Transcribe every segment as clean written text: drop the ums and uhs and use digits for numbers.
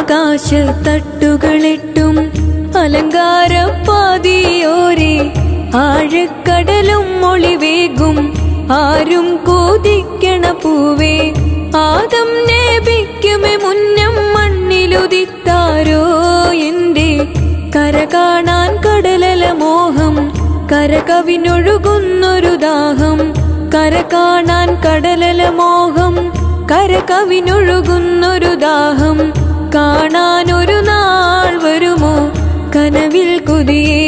ആകാശത്തട്ടുകളെട്ടും അലങ്കാരപ്പാതിയോരേ ആഴക്കടലും മൊളിവേകും ആരും കൊതിക്കണ പൂവേ ആദം നബിക്കുമേ മുന്നം മണ്ണിലുദിത്താരോ എന്റെ കര കാണാൻ കടലല മോഹം കര കവിനൊഴുകുന്നൊരു ദാഹം കര കാണാൻ കടലല മോഹം കര കവിനൊഴുകുന്നൊരു ദാഹം കാണാനൊരു നാൾ വരുമോ കനവിൽ കൊതിയേ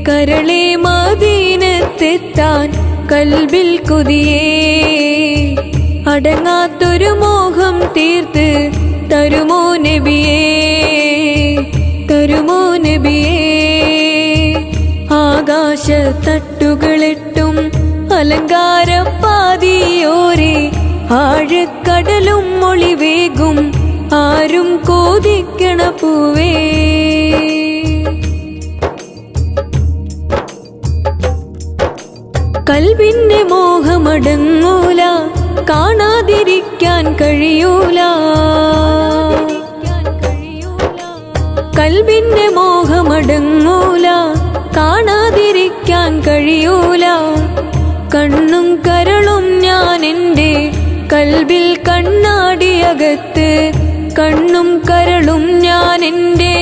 കരളെ മദീനത്തെത്താൻ കൽബിൽ കൊതിയേ അടങ്ങാത്തൊരു മോഹം തീർത്ത് തരുമോ നബിയേ തരുമോ നബിയേ ആകാശത്തട്ടുകളെട്ടും അലങ്കാരപ്പാതിയോരേ ആഴക്കടലും മൊളിവേകും ആരും കൊതിക്കണ പൂവേ കൽബിന്റെ മോഹമടങ്ങൂല കാണാതിരിക്കാൻ കഴിയൂല കൽബിന്റെ മോഹമടങ്ങൂല കാണാതിരിക്കാൻ കഴിയൂല കണ്ണും കരളും ഞാൻ എൻ്റെ കൽബിൽ കണ്ണാടിയകത്ത് കണ്ണും കരളും ഞാൻ എൻ്റെ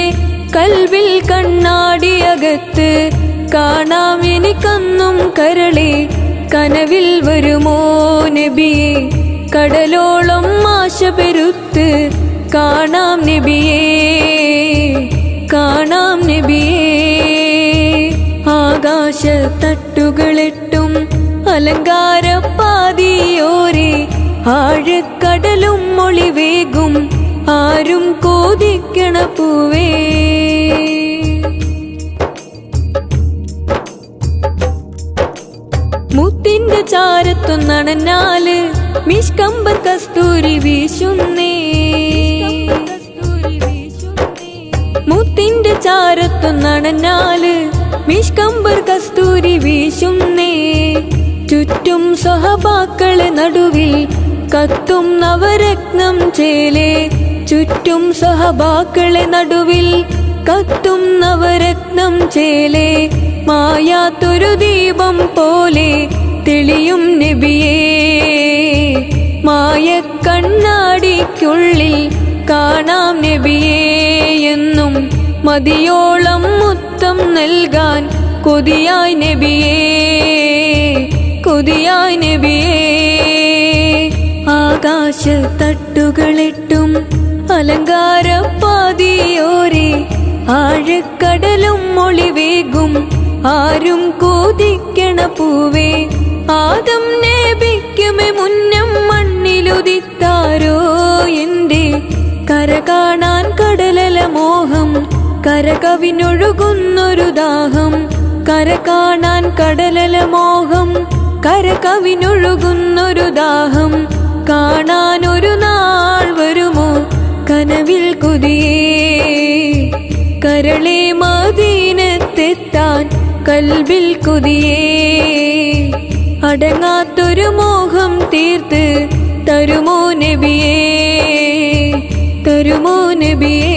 കൽബിൽ കണ്ണാടിയകത്ത് കാണാം എനിക്കന്നും കരളെ കനവിൽ വരുമോ നബിയേ കടലോളം ആശ പെരുത്ത് കാണാം നബിയേ കാണാം നബിയേ ആകാശത്തട്ടുകളെട്ടും അലങ്കാരപ്പാതിയോരേ ആഴക്കടലും മൊളിവേകും ആരും കൊതിക്കണ പൂവേ മുത്തിന്റെ ചാരത്തൊന്നണഞ്ഞാല് മിഷ്കമ്പർ കസ്തൂരി വീശുന്നേ മുത്തിന്റെ ചാരത്തൊന്നണഞ്ഞാല് മിഷ്കമ്പർ കസ്തൂരി വീശുന്നേ ചുറ്റും സ്വഹബാക്കളെ നടുവിൽ കത്തും നവരത്നം ചേലേ ചുറ്റും സ്വഹബാക്കളെ നടുവിൽ കത്തും നവരത്നം ചേലേ മായാത്തൊരു ദീപം പോലെ തെളിയും നബിയേ മായ കണ്ണാടിക്കുള്ളിൽ കാണാം നബിയേ എന്നും മതിയോളം മുത്തം നൽകാൻ കൊതിയായി നബിയേ കൊതിയായി നബിയേ ആകാശത്തട്ടുകളെട്ടും അലങ്കാരപ്പാതിയോരേ ആഴക്കടലും മൊളിവേകും ആരും കൊതിക്കണ പൂവേ ആദം നബിക്കുമേ മുന്നം മണ്ണിലുദിത്താരോ എൻ്റെ കര കാണാൻ കടലല മോഹം കര കവിനൊഴുകുന്നൊരു ദാഹം കര കാണാൻ കടലല മോഹം കര കവിനൊഴുകുന്നൊരു ദാഹം കാണാനൊരു നാൾ വരുമോ കനവിൽ കൊതിയേ കരളെ മദീനത്തെത്താൻ കൽബിൽ കൊതിയേ അടങ്ങാത്തൊരു മോഹം തീർത്ത് തരുമോ നബിയേ തരുമോ നബിയേ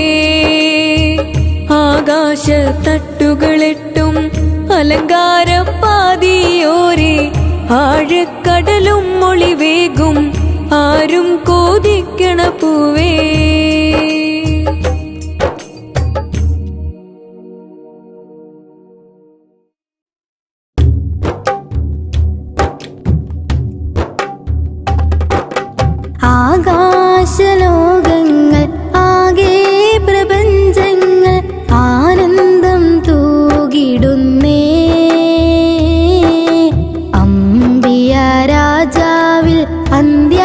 ആകാശത്തട്ടുകളെട്ടും അലങ്കാരപ്പാതിയോരേ ആഴക്കടലും മൊളിവേകും ആരും കൊതിക്കണ പൂവേ ആകാശലോകങ്ങൾ ആകെ പ്രപഞ്ചങ്ങൾ ആനന്ദം തൂകിടുന്നേ അമ്പിയ രാജാവിൽ അന്ത്യാരസൂലരിൽ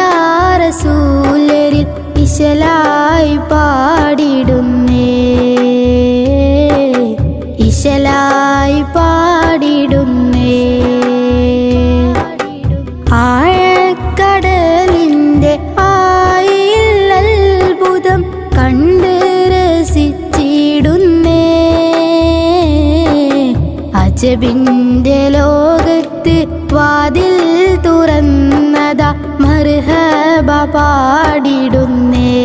ഇശലായി പാടിടുന്നേ ഇശലായി പാടിടുന്നേ ആഴക്കടലിന്റെ ആയില്ലത്ഭുതം കണ്ട് രസിച്ചിടുന്നേ അജബിന്റെ ലോകത്ത് വാതിൽ തുറന്നതാ മർഹബ പാടിടുന്നേ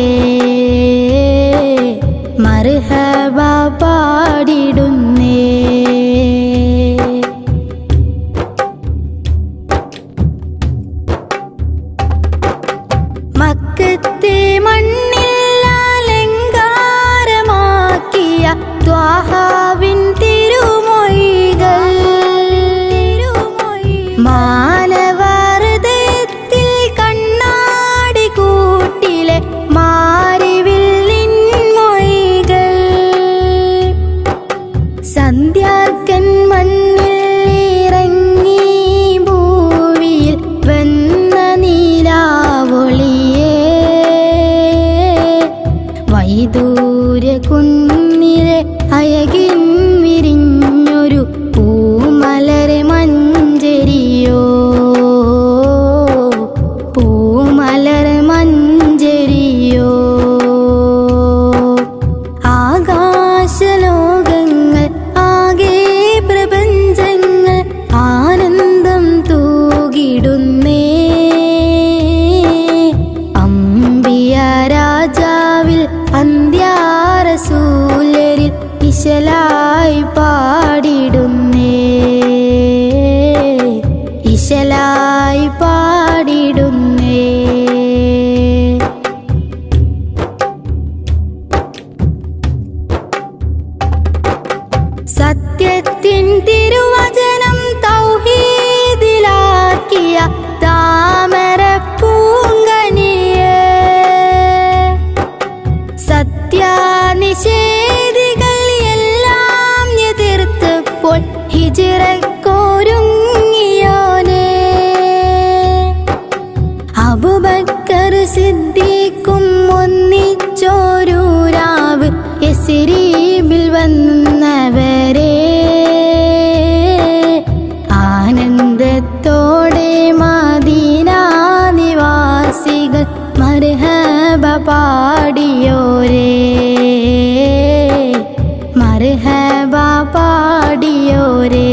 സ്പെഷ്യലായി പാടിടുന്നേ. സത്യത്തിൻ തിരുവചനം തൗഹീദിലാക്കിയ താമര പൂങ്കനിയേ, സത്യാനിഷേധികൾ എല്ലാം എതിർത്തപ്പോൾ ഹിജ്റക്കൊരുങ്ങിയോനേ, അബൂബക്കർ സിദ്ദീഖും ഒന്നിച്ചോരു രാവ് യസ്രീബിൽ വന്നവരെ ആനന്ദത്തോടെ മദീന നിവാസികൾ മർഹബ പാടിയോരേ, മർഹബ പാടിയോരേ.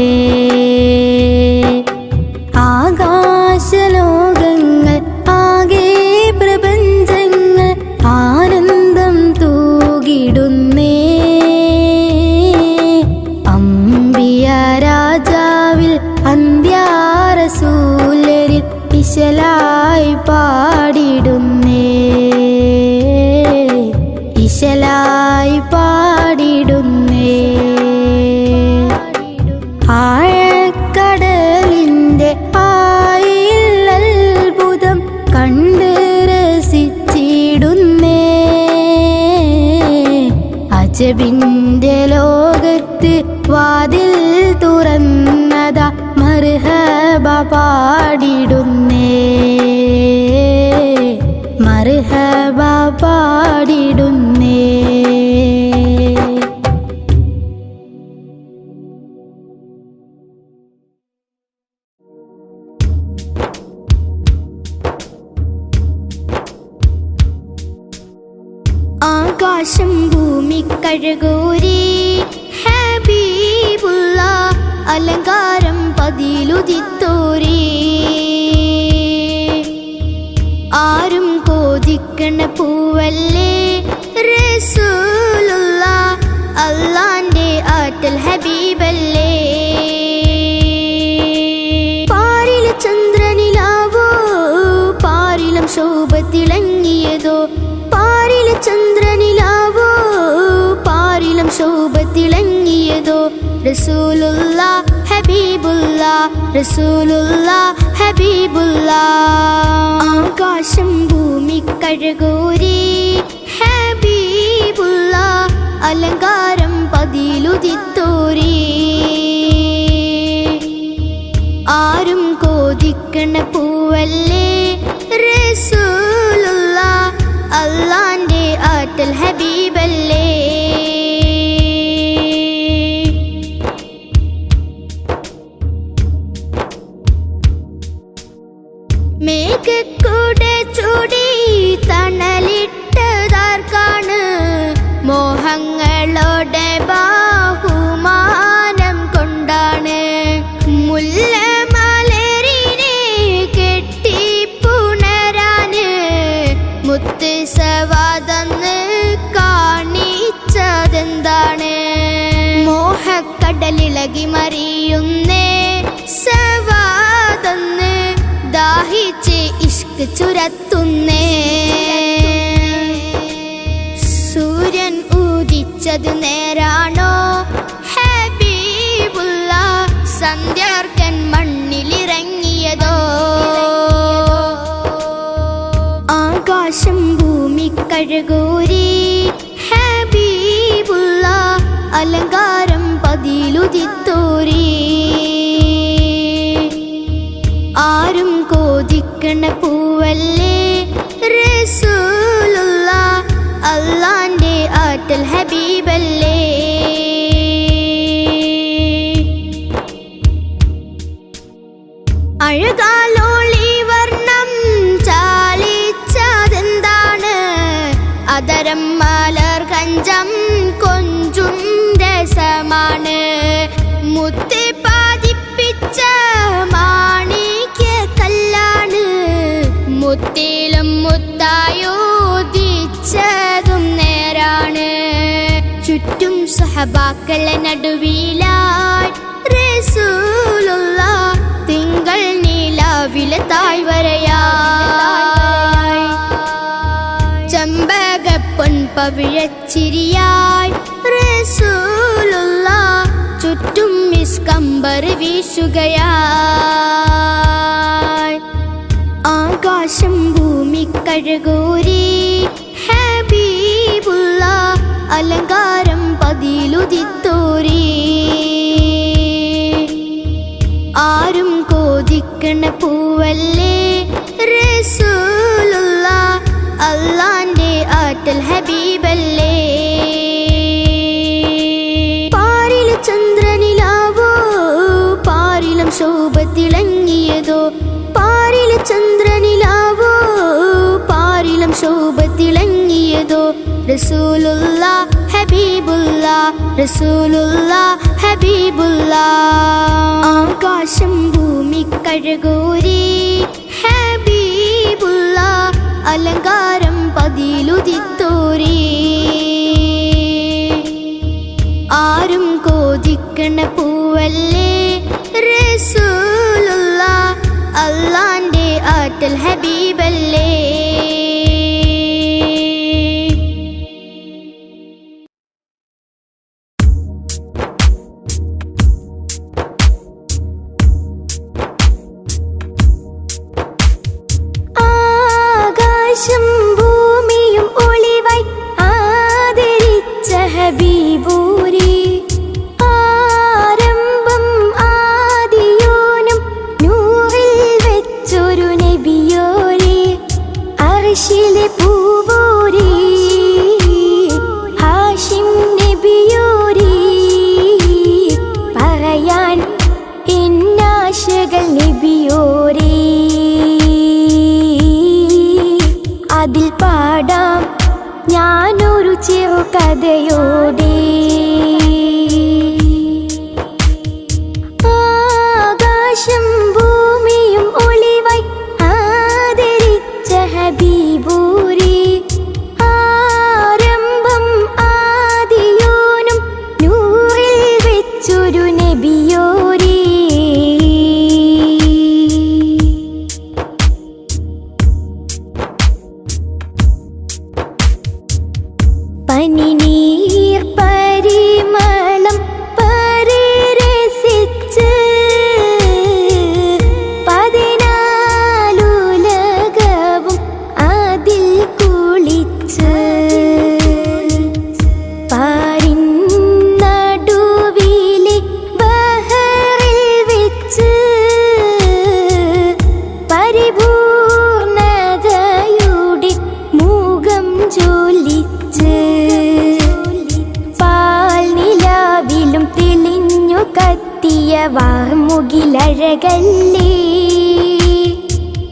ആകാശലോകങ്ങൾ ആകെ പ്രപഞ്ചങ്ങൾ ആനന്ദം തൂകിടുന്നേ, അമ്പിയ രാജാവിൽ അന്ത്യാറസൂലരിൽ ഇശലായി പാടിടുന്നേ, ഇശലായി പാടിടുന്നേ. ആഴക്കടലിൻ്റെ ആയിൽ അത്ഭുതം കണ്ട് രസിച്ചിടുന്നേ, അജബിൻ്റെ ലോകത്ത് വാതിൽ തുറന്നതാ മർഹബ പാടിടുന്നേ, മർഹബ പാടിടുന്നേ. ആകാശം ഭൂമി കഴകൂരി ഹബീബുള്ള അലങ്കാരം പതിലുദിത്തോരി, ആരും കോതിക്കണ പൂവല്ലേ റസൂലുള്ള അല്ലാന്റെ ആറ്റൽ ഹബീബല്ലേ. പാരിലെ ചന്ദ്രനിലാവോ പാരിലും ശോഭ തിളങ്ങിയതോ, പാരിലെ ചന്ദ്രനിലാവോ പാരിലും ശോഭ തിളങ്ങിയതോ, റസൂലുള്ള ഹബീബുള്ള റസൂലുള്ള ഹബീബുള്ള. ആകാശം ഭൂമി കഴകൂരി ഹബീബുള്ള അലങ്കാരം പതിലുദിത്തോരി, ആരും കോതിക്കണ പൂവല്ലേ റസൂലുള്ള അല്ലാന്റെ ആറ്റൽ ഹബീബല്ലേ. മേഘക്കൂടെ ചൂടി തണലിട്ടതാർക്കാണ്, മോഹങ്ങളോടെ ബാഹുമാനം കൊണ്ടാണ്. മുല്ലമലരിനെ കെട്ടിപ്പുണരാന് മുത്ത് സവാദന്ന് കാണിച്ചതെന്താണ്, മോഹക്കടലിളകി മറിയുന്നേ സവാദന്ന് ദാഹിച്ച് ഇഷ്ക് ചുരത്തുന്നേ. സൂര്യൻ ഉദിച്ചത് നേരാണോ ഹബീബുള്ള, സന്ധ്യാർക്കൻ മണ്ണിലിറങ്ങിയതോ. ആകാശം ഭൂമി കഴകൂരി ഹബീബുള്ള അലങ്കാരം പതിലുദിത്തോരി, ആരും കോതിക്കണ പൂവല്ലേ റസൂലുള്ള അല്ലാന്റെ ആറ്റൽ ഹബീബല്ലേ. അഴകാലോളി വർണ്ണം ചാലിച്ചതെന്താണ്, അതരം മലർ കഞ്ചം കൊഞ്ചും രസമാണ്. മുത്ത് പാതിപ്പിച്ച മാണിക്യ കല്ലാണ്, മുത്തിലും മുത്തായോദിച്ചതും നേരാണ്. ചുറ്റും സഹബാക്കളെ നടുവിലായി റസൂലുള്ള തിങ്കൾ നീല പവിഴച്ചിരിയായി റസൂലുള്ള ചുറ്റും മിസ്കമ്പർ വീശുകയായി ആകാശം ഭൂമി കഴകൂരി ഹബീബുള്ള അലങ്കാരം പതിലുദിത്തോരി ആരും കോതിക്കണ പൂവല്ലേ റസൂലുള്ള അല്ലാന്റെ ആറ്റൽ ഹബീബല്ലേ പാരിൽ ചന്ദ്രനിലാവോ പാരിലും ശോഭത്തിളങ്ങിയതോ പാരിൽ ചന്ദ്രനിലാവോ പാരിലും ശോഭത്തിളങ്ങിയതോ റസൂലുള്ള ഹബീബുള്ള റസൂലുള്ള ഹബീബുള്ള ആകാശം ഭൂമി കഴകൂരി ഹബീബുള്ള അലങ്കാരം പതിലുദിത്തോരി ആരും കോതിക്കണ പൂവല്ലേ റസൂലുള്ള അല്ലാന്റെ ആറ്റൽ ഹബീബല്ലേ ഭൂമിയും ഒളിവായി ആദരിച്ച ഹബീബൂരി ആരംഭം ആദിയോനും നൂറിൽ വെച്ചൊരു നബിയോരി അർശിലെ പൂവോരി ഹാഷിം നബിയോരി പറയാൻ ഇന്നാശകൾ നബിയോരി അതിൽ പാടാം ഞാനൊരു ചെറുകഥയോടെ ആകാശം ഭൂമിയും ഒളിവായി ആദരിച്ച ഹബീബൂരി ആരംഭം ആദിയോനും നൂറിൽ വെച്ചൊരു നബിയോരി പനിനീർ പരിമളം പരിരസിച്ച് 14 ഉലകവും അതിൽ കുളിച്ച് പാരിൻ നടുവിലെ ബഹറിൽ വെച്ച് പരിപൂർണതയുടെ മുഖം ജ്വലിച്ച് പാൽനിലാവിലും തെളിഞ്ഞു കത്തിയ വാർമുകിലഴകല്ലേ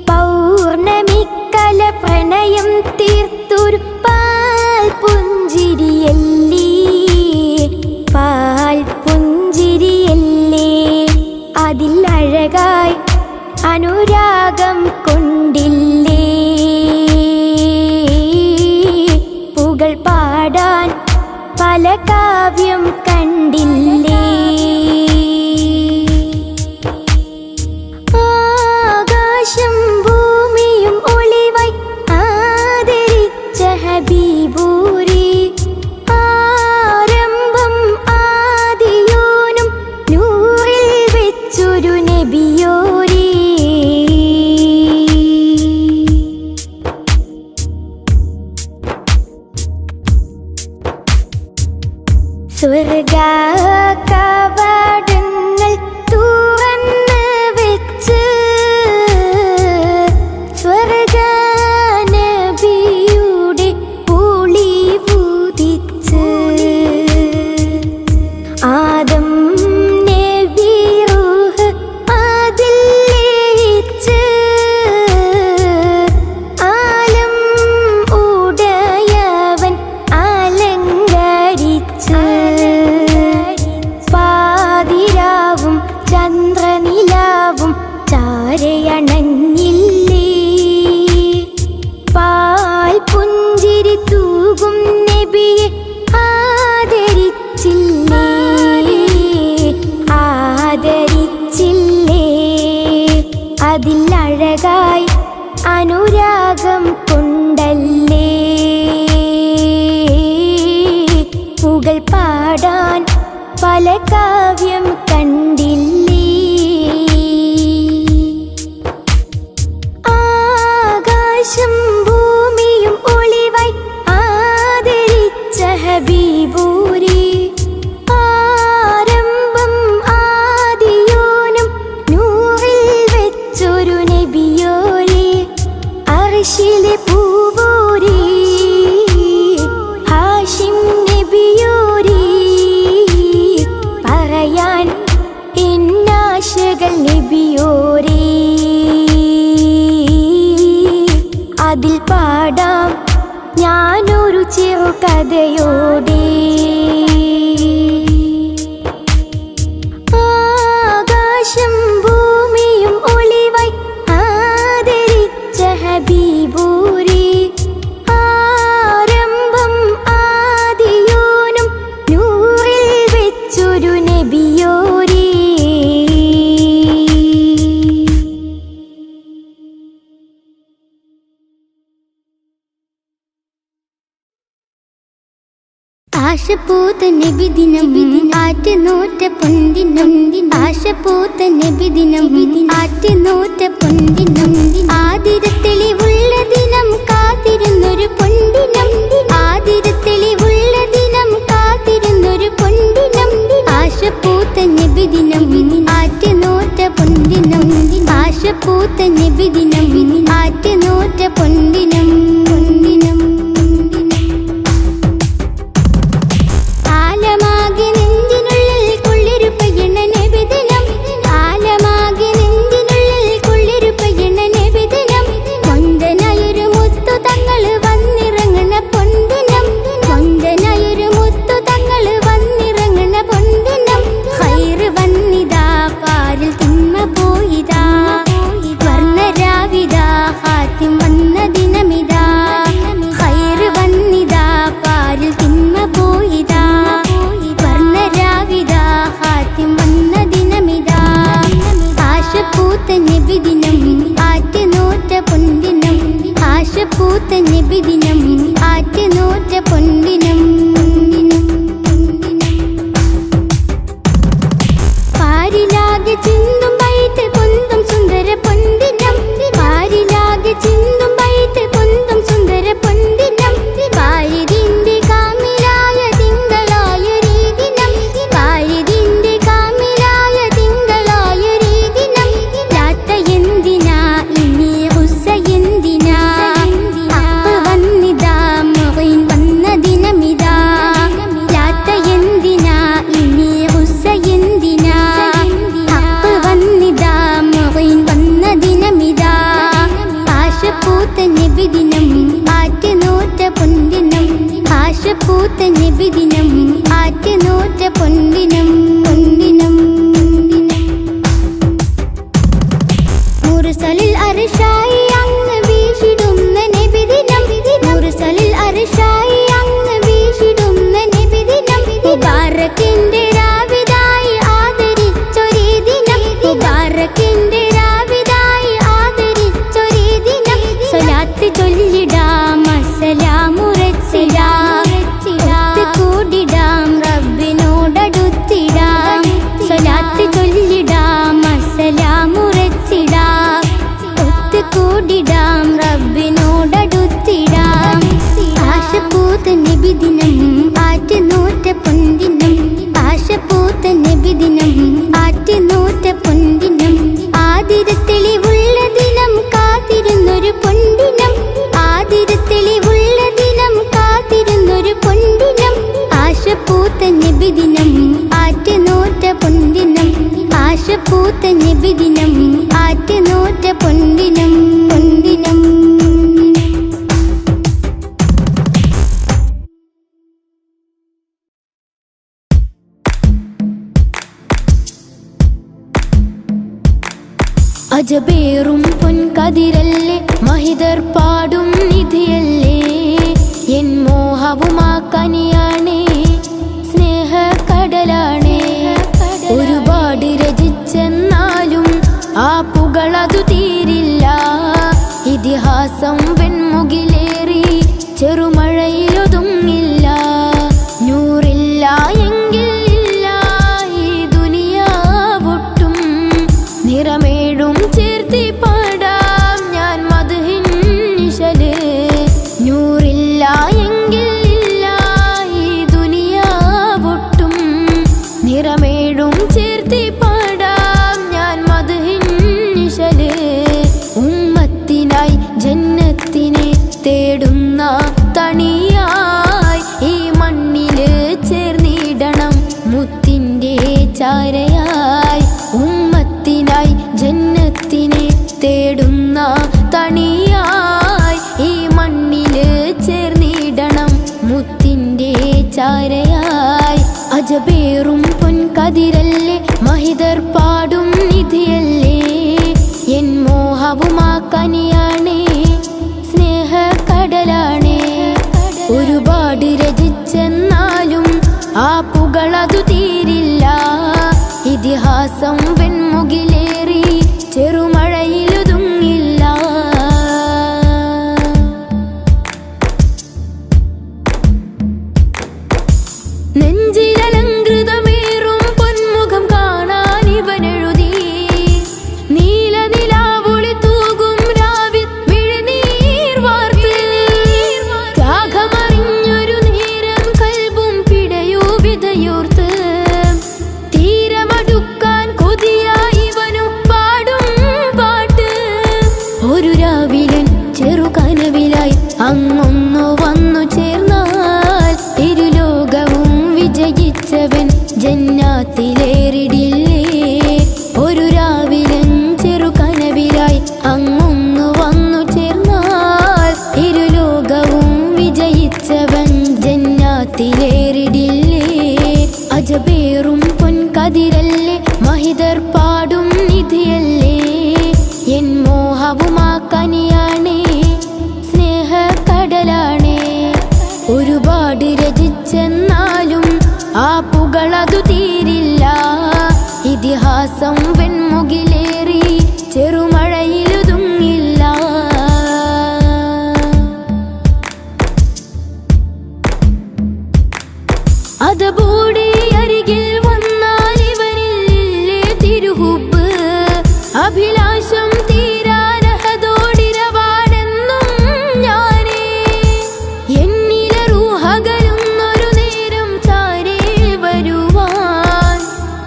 പൗർണമിക്കല പ്രണയം തീർത്തൊരു പാൽ പുഞ്ചിരിയല്ലേ പാൽ പുഞ്ചിരിയല്ലേ അതിൽ അഴകായി അനുരാഗം കൊണ്ടില്ലേ പുകൾ പാടാൻ പല കാവ്യം കണ്ടില്ലേ ആകാശം ഭൂമിയും ഒളിവായി ആദരിച്ച ഹബീബൂരി ആരംഭം ആദിയോനും നൂറിൽ വെച്ചൊരു നബിയോരി സ്വർഗ കവാടങ്ങൾ തുറന്ന് വെച്ച് സ്വർഗ നബിയുടെ പൊളിവുദിച്ച് ആദം നബി റൂഹ് അതിൽ ലയിച്ച് ആലം ഉടയവൻ അലങ്കരിച്ച് പാതിരാവും ചന്ദ്രനിലാവും ചാരയണഞ്ഞില്ലേ പാൽ പുഞ്ചിരി തൂകും നബിയെ ആദരിച്ചില്ലേ ആദരിച്ചില്ലേ അതിൽ അഴകായി അനുരാഗം കൊണ്ടല്ലേ പല കാവ്യം കണ്ടില്ലേ. ആകാശം ഭൂമിയും ഒളിവായി ആദരിച്ച ഹബീബൂരേ, ആരംഭം ആദിയോനും നൂറിൽ വെച്ചൊരു നബിയോരേ, അർശിലെ പൂവോരേ, ഹാഷിം നബിയോരേ, പറയാൻ എന്നാശകൾ നബിയോരേ, അതിൽ പാടാം ഞാനൊരു ചെറുകഥയോടെ. ആകാശം ഭൂമിയും ഒളിവായി ആദരിച്ച ഹബീബൂരേ, ആരംഭം ആദിയോനും നൂറിൽ വെച്ചൊരു നബിയോരേ. ആശപൂത്ത നബിദിനം ആറ്റുനൂറ്റ പൊന്തിനം, ആശപൂത്ത നബിദിനം ആറ്റുനൂറ്റ പൊന്തിനം, ആതിരത്തെളിവുള്ള ദിനം കാത്തിരുന്നൊരു പൊന്തിനം, ആതിരത്തെളിവുള്ള ദിനം കാത്തിരുന്നൊരു പൊന്തിനം, ആശപൂത്ത നബിദിനം ആറ്റുനൂറ്റ പൊന്തിനം, ആശപൂത്ത നബിദിനം ആറ്റുനൂറ്റ പൊന്തിനം. ആശപൂത്ത നബിദിനം ആറ്റുനൂറ്റ പൊന്തിനം. പാരിലാകെ ചിന്തും ബൈത്ത് പൊന്തും സുന്ദര പൊന്തിനം, പാരിലാകെ ചിന്തും ബൈത്ത് പൊന്തും സുന്ദര പൊന്തിനം, പാരിതിന്റെ കാമിലായ തിങ്കളായൊരീ ദിനം, പാരിതിന്റെ കാമിലായ തിങ്കളായൊരീ ദിനം, ലാത്ത എന്തിനാ ഇനി ഹുസ്സ എന്തിനാ, അപ്പ് വന്നിതാ മുഈൻ വന്ന ദിനമിതാ, ലാത്ത എന്തിനാ ഇനി ഹുസ്സ എന്തിനാ, അപ്പ് വന്നിതാ മുഈൻ വന്ന ദിനമിതാ, ആശപൂത്ത നബിദിനം ആറ്റുനൂറ്റ പൊന്തിനം, ആശപൂത്ത നബിദിനം ആറ്റുനൂറ്റ പൊന്തിനം. മുർസലിൽ അർശായി അങ്ങ് വീശിടുന്ന നബിദിനം, മുർസലിൽ അർശായി അങ്ങ് വീശിടുന്ന നബിദിനം, മുബാറക്കിന്റെ രാവിതായി ആദരിച്ചൊരീ ദിനം, മുബാറക്കിന്റെ രാവിതായി ആദരിച്ചൊരീ ദിനം, സ്വലാത്ത് ചൊല്ലിടാം അസ്സലാമുറച്ചിടാം, കൂടിടാം റബ്ബിനോടടുത്തിടാം, സ്വലാത്ത് ചൊല്ലിടാം അസ്സലാമുറച്ചിടാം, കൂടിടാം റബ്ബിനോടടുത്തിടാം. ആശപൂത്ത നബിദിനം ആറ്റുനൂറ്റ പൊന്തിനം, ആശപൂത്ത നബിദിനം ആറ്റുനൂറ്റ പൊന്തിനം, ആതിരത്തെളിവുള്ള ദിനം കാത്തിരുന്നൊരു പൊന്തിനം, ആതിരത്തെളിവുള്ള ദിനം കാത്തിരുന്നൊരു പൊന്തിനം, ആശപൂത്ത നബിദിനം ആറ്റുനൂറ്റ പൊന്തിനം, ആശപൂത്ത നബിദിനം ആറ്റുനൂറ്റ പൊന്തിനം. അജബേറും പൊൻകതിരല്ലേ മഹിതർ പാടും നിധിയല്ലേ, എൻ മോഹവുമാ കനിയാണേ സ്നേഹക്കടലാണേ, ഒരുപാട് രചിച്ചെന്നാലും ആ പുകളതു തീരില്ല, ഇതിഹാസം വെൺമുകിലേറി ചെറുമഴയിലൊതുങ്ങില്ല, നൂറില്ല എങ്കിൽ ഇല്ല തണിയായി ഈ മണ്ണില് ചേർന്നിടണം മുത്തിൻ്റെ ചാരയായി ഉമ്മത്തിനായി ജന്നത്തിനെ തേടുന്ന തണിയായി ഈ മണ്ണില് ചേർന്നിടണം മുത്തിൻ്റെ ചാരയായി അജബേറും പൊൻകതിരല്ലേ മഹിതർ പാടും നിധിയല്ലേ എൻ മോഹവുമാ കനിയാണേ സ്നേഹക്കടലാണേ ഒരുപാട് രചിച്ചെന്നാലും ആ പുകളതു തീരില്ല ഇതിഹാസം വെൺമുകിലേറി ചെറുമഴയിലൊതുങ്ങില്ല നെഞ്ചിലലങ്കൃതമേറും പൊന്മുഖം കാണാൻ ഇവനെഴുതി നീലനിലാവൊളി തൂകും രാവിൽ മിഴിനീർ വാർത്ത് ത്യാഗമറിഞ്ഞൊരു നേരം കൽബും പിടയൂ വിതയോർത്ത് തീരമടുക്കാൻ കൊതിയായി ഇവനും പാടും പാട്ട് ഒരു രാവിലൻ ചെറുകനവിലായി അങ്ങൊന്നു വന്നു ചേർന്നാൽ ഇരുലോകവും വിജയിച്ചവൻ ജന്നാത്തിലേറിടില്ലേ ഒരു രാവിലൻ ചെറുകനവിലായി അങ്ങൊന്നു വന്നു ചേർന്നാൽ ഇരുലോകവും വിജയിച്ചവൻ ജന്നാത്തിലേറിടില്ലേ അജബേറും പൊൻകതിരല്ലേ മഹിതർ പാടും നിധിയല്ലേ എൻ മോഹവുമാ കനിയാണേ സ്നേഹക്കടലാണേ ഒരുപാട് രചിച്ചെന്നാലും ആ പുകളതു തീരില്ല ഇതിഹാസം വെൺമുകിലേറി ചെറുമഴയിലൊതുങ്ങില്ല അതബൂടെ അരികിൽ വന്നാൽ ഇവരില്ലേ തിരുഹുബ് അഭിലാഷം തീരാനഹതോടിരവാണെന്നും ഞാനേ എന്നിലെ റൂഹകലുന്നൊരു നേരം ചാരേ വരുവാൻ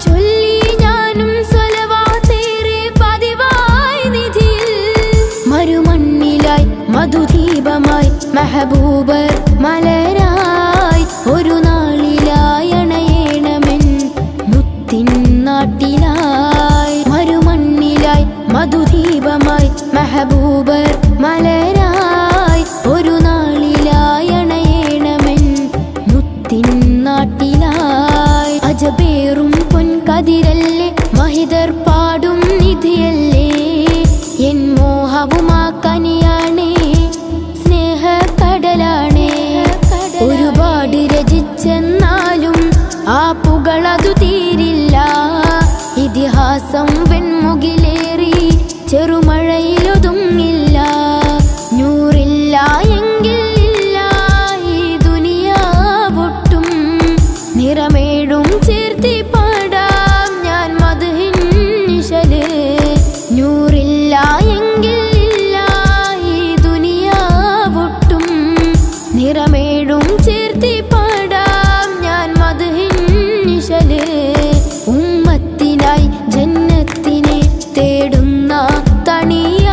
ചൊല്ലി ഞാനും സ്വലവാത്തേറെ പതിവായി നിധിയിൽ മരുമണ്ണിലായി മധുദീപമായി മെഹബൂബർ മലരായി ഒരു നാളിലായണയേണമെൻ മുത്തിൻ നാട്ടിലായി മരുമണ്ണിലായി മധുദീപമായി മെഹബൂബർ മലരായി ഒരു നാളിലായണയേണമെൻ മുത്തിൻ നാട്ടിലായി അജബേറും പൊൻകതിരല്ലേ മഹിതർ പാടും നിധിയല്ലേ എൻ മോഹവുമാ കനിയാണേ സ്നേഹക്കടലാണേ ഒരുപാട് രചിച്ചെന്നാലും ആ പുകളതു തീരില്ല ഇതിഹാസം വെൺമുകിലേറി ചെറുമഴയിലൊതുങ്ങില്ല നൂറില്ല എങ്കിൽ ഇല്ല ഈ ദുനിയാവൊട്ടും നിറമേഴും ചേർത്തി പാടാം ഞാൻ മദ്ഹിൻ നിശല് നൂറില്ല എങ്കിൽ ഇല്ല ഈ ദുനിയാവൊട്ടും നിറമേഴും ചേർത്തി പാടാം ഞാൻ മദ്ഹിൻ നിശല് ഉമ്മത്തിനായി ജന്നത്തിനെ തേടുന്ന തണിയ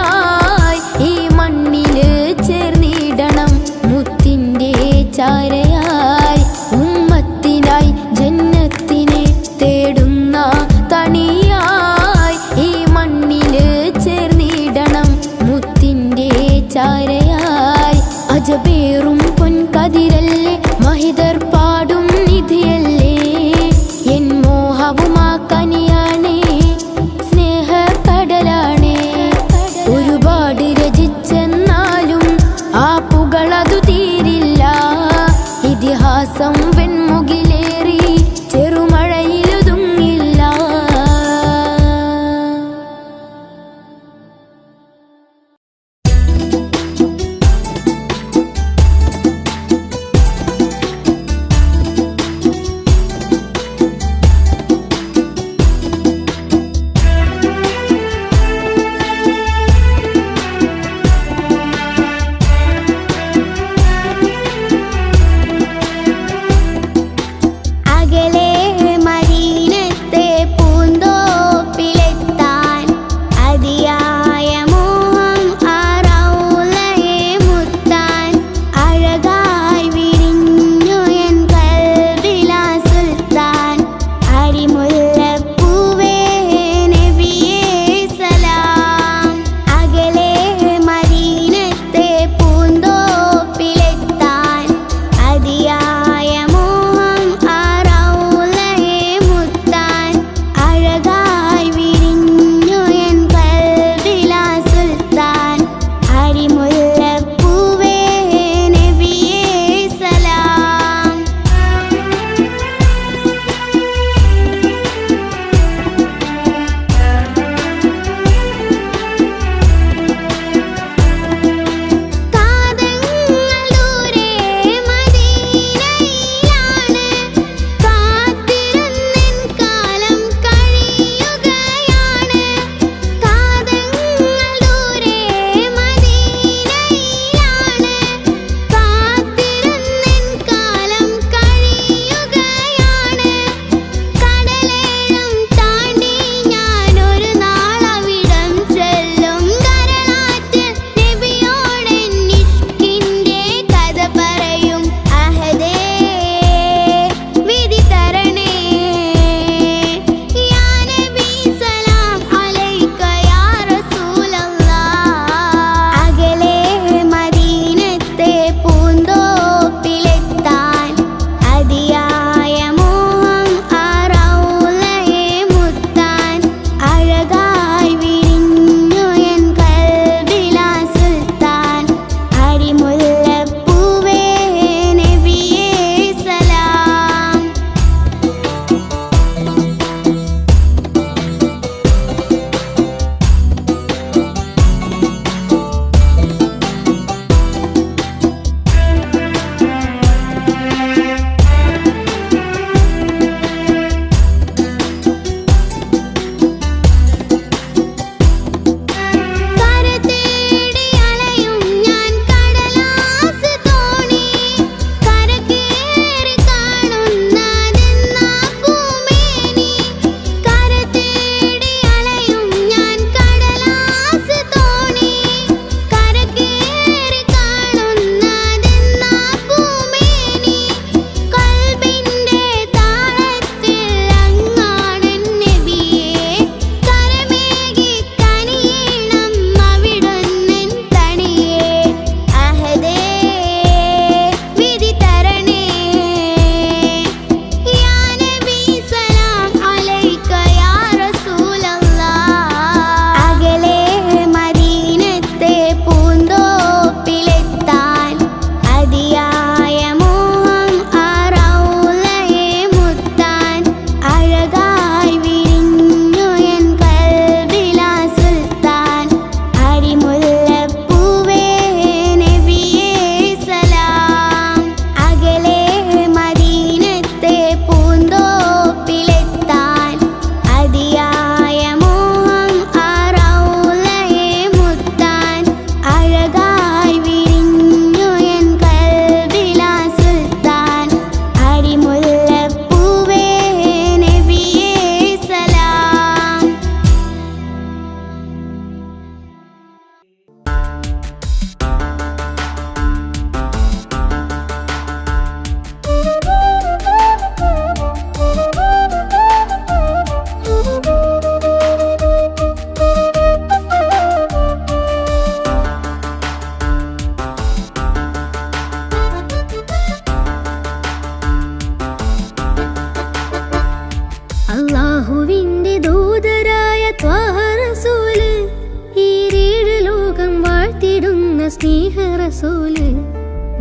സ്നേഹ റസൂല്.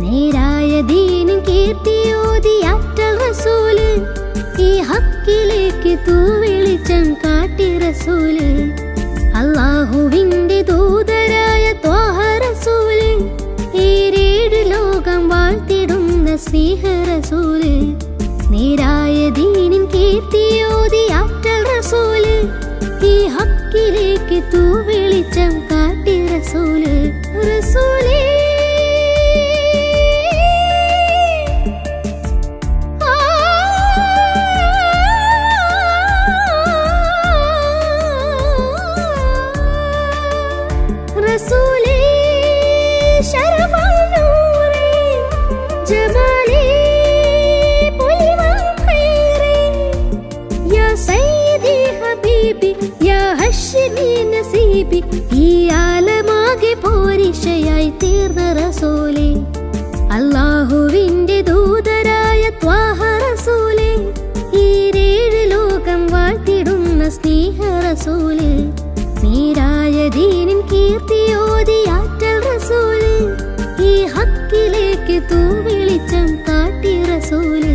നേരായ ദീനിൻ കീർത്തിയോതിയാറ്റൽ റസൂല്. ഈ ഹക്കിലേക്ക് തൂവെളിച്ചം കാട്ടി റസൂല്. അല്ലാഹുവിന്റെ ദൂതരായ ത്വാഹ റസൂല്. ഈരേഴ് ലോകം വാഴ്ത്തിടുന്ന സ്നേഹ റസൂല്. നേരായ ദീനിൻ കീർത്തിയോതിയാറ്റൽ റസൂല്. ഈ ഹക്കിലേക്ക് തൂവെളിച്ചം കാട്ടി റസൂല്. റസൂലേ റസൂലേ ശരഫൽ നൂറേ ജമാലേ പൊലിവാൻ ഖൈറേ യാ സയ്യിദി ഹബീബി യാ ഹശ്മി നസീബി. ഈ ആലമാകെ പോരിഷയായി തീർന്ന റസൂലേ. അല്ലാഹുവിന്റെ ദൂതരായ ത്വാഹ റസൂലേ. ഈരേഴ് ലോകം വാഴ്ത്തിടുന്ന സ്നേഹ റസൂല്. നേരായ ദീനിൻ കീർത്തിയോതിയാറ്റൽ റസൂല്. ഈ ഹക്കിലേക്ക് തൂവെളിച്ചം കാട്ടി റസൂല്.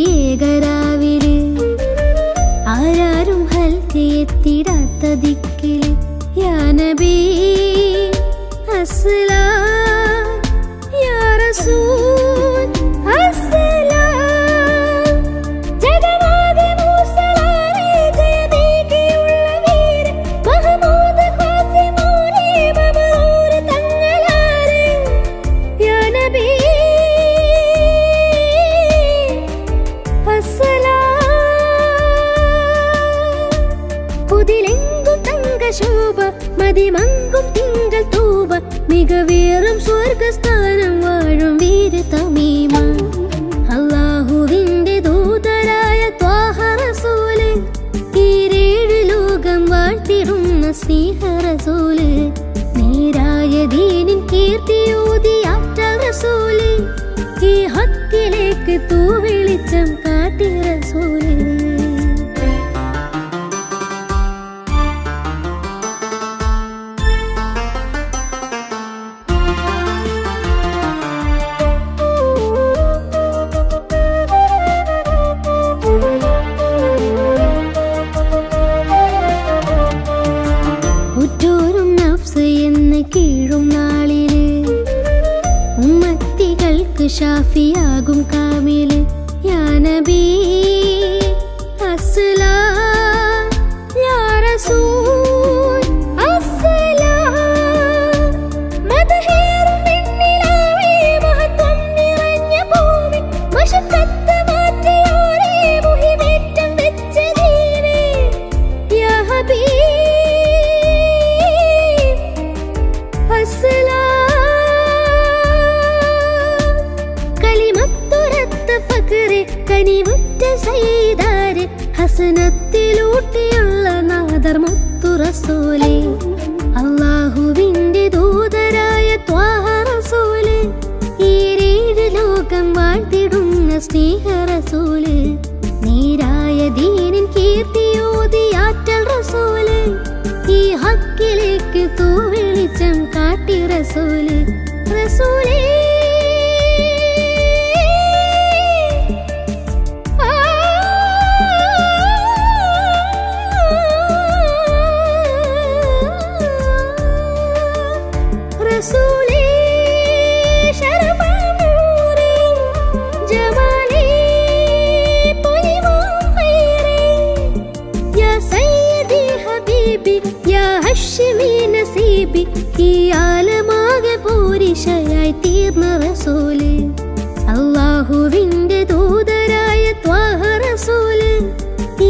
വനങ്ങളേഴുമേറിയേകരാവില് ആരാരും ഹൽക്കെത്തിടാത്ത ദിക്കില് യാ നബി അസ്സലാം യാ റസൂൽ അസ്സലാം. ജഗന്നാഥ മൂസലാലേ ജയമേകിയുള്ള വീര മഹമൂദ് ഖാസിമൂലേ മമറൂർ തങ്ങളാരെ യാ നബി പുതിലെങ്കും തങ്കശോഭ മതിമങ്കും തിങ്കൾ തൂവ മികവേറും സ്വർഗസ്ഥാനം വാഴും വീര തമീമ. അല്ലാഹുവിന്റെ ദൂതരായ ത്വാഹ റസൂല്. ഈരേഴ് ലോകം വാഴ്ത്തിടുന്ന സ്നേഹ റസൂല്. നേരായ ദീനിൻ കീർത്തിയോതിയാറ്റൽ റസൂല്. ഈ ഹക്കിലേക്ക് തൂവെളിച്ചം കാട്ടി റസൂല്. ഉറ്റോരും നഫ്സ് എന്ന് കീഴും നാളില് ഉമ്മത്തികൾക്ക് ഷാഫിയാകും കാമില് യാ നബി അസ്സലാം യാ റസൂൽ അസ്സലാം. മദഹേറും പെണ്ണിലാവേ മഹത്വം നിറഞ്ഞ ഭൂമി മശക്കത്ത് മാറ്റിയോരേ മുഹിമേറ്റം വെച്ച ദീനേ യാ ഹബീബ് കലിമത്തുരത്ത ഫഖ്റെ കനിവുറ്റ സയ്യിദാരെ ഹസനത്തിലൂട്ടിയുള്ള നാദർ മുത്തു റസൂലേ. അല്ലാഹുവിന്റെ ദൂതരായ ത്വാഹ റസൂല്. ഈരേഴ് ലോകം വാഴ്ത്തിടുന്ന സ്നേഹ റസൂല്. നേരായ ദീനിൻ കീർത്തിയോതിയാറ്റൽ റസൂല്. ഈ ഹക്കിലേക്ക് തൂവെളിച്ചം കാട്ടി റസൂല്. റസൂലേ റസൂലേ ശരഫൽ നൂറേ ജമാലേ പൊലിവാൻ ഖൈറേ യാ സയ്യിദി ഹബീബി യാ ഹശ്മി നസീബി. ഈ ആലമാകെ പോരിഷയായി തീർന്ന റസൂല്. അല്ലാഹുവിന്റെ ദൂതരായ ത്വാഹ റസൂല്.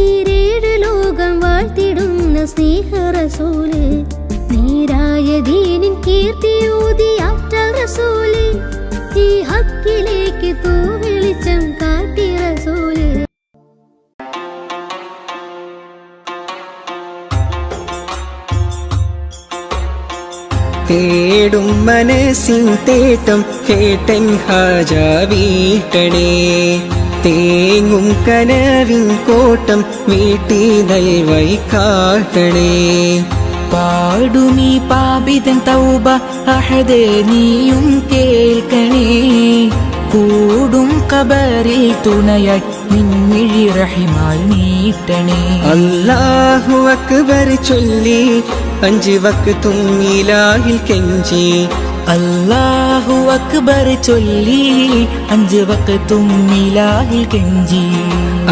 ഈരേഴ് ലോകം വാഴ്ത്തിടുന്ന സ്നേഹ റസൂല്. നേരായ ദീനിൻ കീർത്തിയോതിയാറ്റൽ റസൂല്. ഈ ഹക്കിലേക്ക് തൂവെളിച്ചം കാട്ടി റസൂല്. തേടും മനസ്സിൻ തേട്ടം കേട്ടൻ ഹാജ വീട്ടണേ. തേങ്ങും കനവിൻ കോട്ടം വീട്ടി നൽവൈ കാട്ടണേ. പാടുമീ പാപിതൻ തൗബ അഹദേ നീയും കേൾക്കണേ. കൂടും ഖബറിൽ തുണയായി നിൻമിഴി റഹിമാൽ നീട്ടണേ. അല്ലാഹു അക്ബർ ചൊല്ലി 5 വക്തും ഇലാഹിൽ കെഞ്ചി. അല്ലാഹു അക്ബർ ചൊല്ലി 5 വക്തും ഇലാഹിൽ കെഞ്ചി.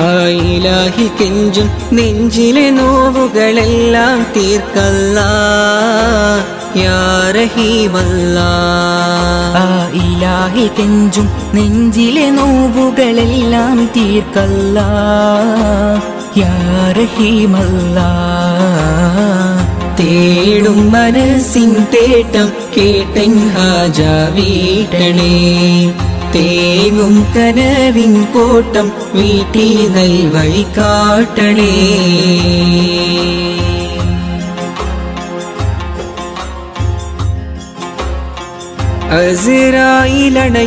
ആ ഇലാഹി കെഞ്ചും നെഞ്ചിലെ നോവുകളെല്ലാം തീർക്കല്ലാ യാ റഹീമല്ലാ. ആ ഇലാഹി കെഞ്ചും നെഞ്ചിലെ നോവുകളെല്ലാം തീർക്കല്ലാ യാ റഹീമല്ലാ. തേടും മനസ്സിൻ തേട്ടം കേട്ടൻ ഹാജ വീട്ടണേ. തേങ്ങും കനവിൻ കോട്ടം വീട്ടി നൽവൈ കാട്ടണേ.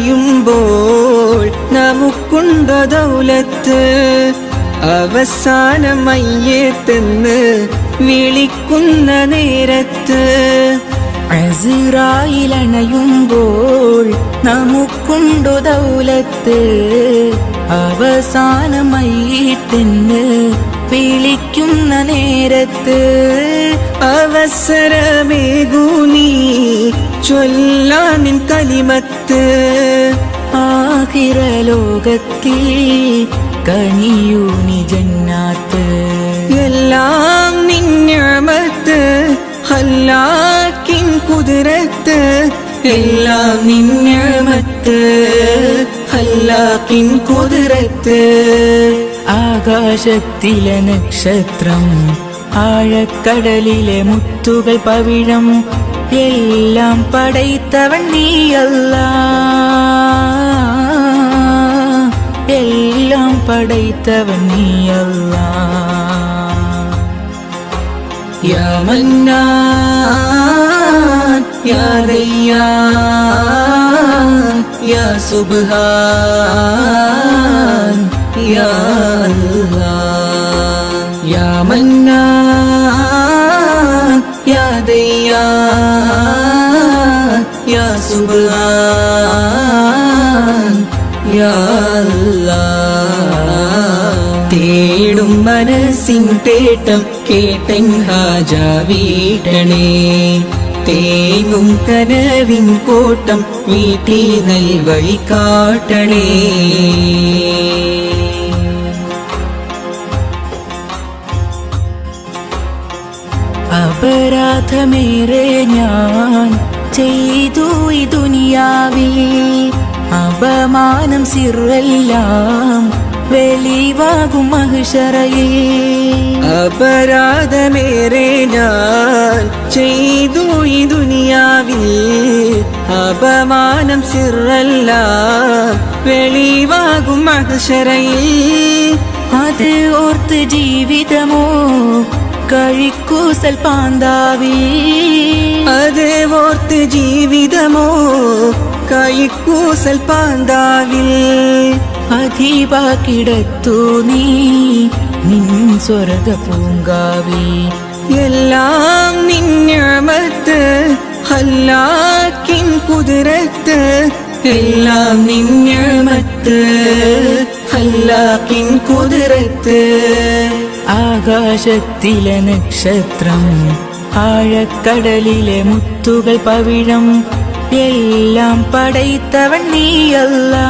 അസ്റായിലണയുമ്പോൾ നമുക്കുണ്ടോ ദൗലത്ത്. അവസാനം മയ്യത്തെന്ന് വിളിക്കുന്ന നേരത്ത്. അസ്റായിലണയുമ്പോൾ നമുക്കുണ്ടോ ദൗലത്ത്. അവസാനമായിട്ടെന്ന് വിളിക്കുന്ന നേരത്ത്. അവസരമേകൂനി ചൊല്ലാനിൻ കലിമത്ത്. ആഖിറ ലോകത്തിൽ കനിയൂനി ജന്നാത്ത്. എല്ലാം നിന്യമത്ത് ഹല്ലാക്കിൻ കുതിരത്ത്. എല്ലാം നിന്യമത്ത് ഹല്ലാക്കിൻ കുതിരത്ത്. ആകാശത്തിലെ നക്ഷത്രം ആഴക്കടലിലെ മുത്തുകൾ പവിഴം എല്ലാം പടൈത്തവൻ നീയല്ലാ. എല്ലാം പടൈത്തവൻ നീയല്ലാ. യാ മന്നാൻ യാ ദയ്യാൻ യാ സുബ്ഹാൻ യാ അല്ലാഹ്. യാ മന്നാൻ യാ ദയ്യാൻ യാ സുബ്ഹാൻ യാ അല്ലാഹ്. തേടും മനസ്സിൻ തേട്ടം കേട്ടൻ ഹാജ വീട്ടണേ. തേങ്ങും കനവിൻ കോട്ടം വീട്ടി നൽവൈ കാട്ടണേ. അപരാധമേറെ ഞാൻ ചെയ്തു ഈ ദുനിയാവിൽ. അപമാനം സിറെല്ലാം വെളിവാകും മഹ്ശറയിൽ. അപരാധമേറെ ഞാൻ ചെയ്തു ഈ ദുനിയാവിൽ. അപമാനം സിറെല്ലാം വെളിവാകും മഹ്ശറയിൽ. അത് ഓർത്ത് ജീവിതമോ കഴിക്കൂസൽ പാന്താവി. അത് ഓർത്ത് ജീവിതമോ കഴിക്കൂസൽ പാന്താവിൽ. അധീപാക്കിടത്തു നീ നിൻ സ്വർഗ പൂങ്കാവി. എല്ലാം നിന്യമത്ത് ഹല്ലാക്കിൻ കുതിരത്ത്. എല്ലാം നിന്യമത്ത് ഹല്ലാക്കിൻ കുതിരത്ത്. ആകാശത്തിലെ നക്ഷത്രം ആഴക്കടലിലെ മുത്തുകൾ പവിഴം എല്ലാം പടൈത്തവൻ നീയല്ലാ.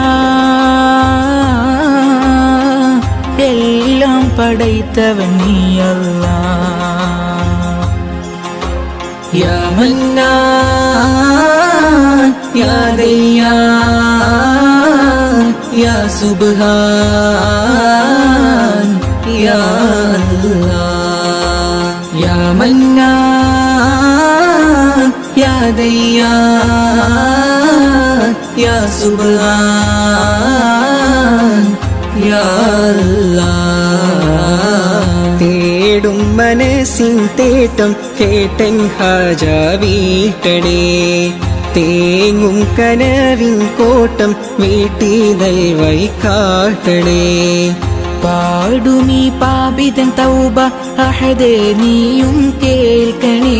എല്ലാം പടൈത്തവൻ നീയല്ലാ. യാ മന്നാൻ യാ ദയ്യാൻ യാ സുബ്ഹാൻ യാ അല്ലാഹ്. യാ മന്നാൻ യാ ദയ്യാൻ യാ സുബ്ഹാൻ യാ അല്ലാഹ്. തേടും മനസ്സിൻ തേട്ടം കേട്ടൻ ഹാജ വീട്ടണേ തേങ്ങും കനവിൻ കോട്ടം വീട്ടി നൽവൈ കാട്ടണേ പാടുമീ പാപിതൻ തൗബ അഹദേ നീയും കേൾക്കണേ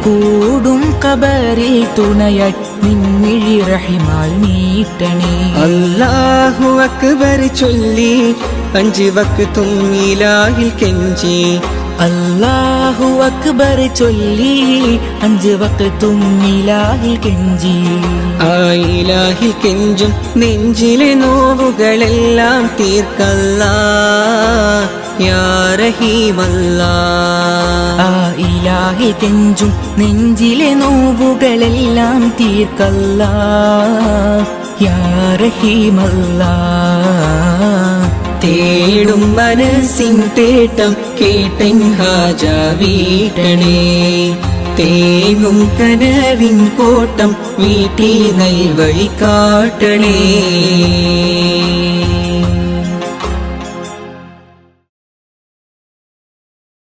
കൂടും കബറിൽ തുണയായി നിന്നിഴി റഹിമാൽ നീട്ടണേ അല്ലാഹു അക്ബർ ചൊല്ലി 5 വക്തും ഇലാഹിൽ കെഞ്ചി അല്ലാഹു അക്ബർ ചൊല്ലി 5 വക്തും ഇലാഹിൽ കെഞ്ചി ആ ഇലാഹിൽ കെഞ്ചും നെഞ്ചിലെ നോവുകളെല്ലാം തീർക്കല്ലാ യാ റഹീമല്ലാ ആ ഇലാഹിൽ കെഞ്ചും നെഞ്ചിലെ നോവുകളെല്ലാം തീർക്കല്ലാ യാ റഹീമല്ലാ തേടും മനസ്സിൻ തേട്ടം കേട്ടൻ ഹാജ വീട്ടണേ തേങ്ങും കനവിൻ കോട്ടം വീട്ടി നൽവഴി കാട്ടണേ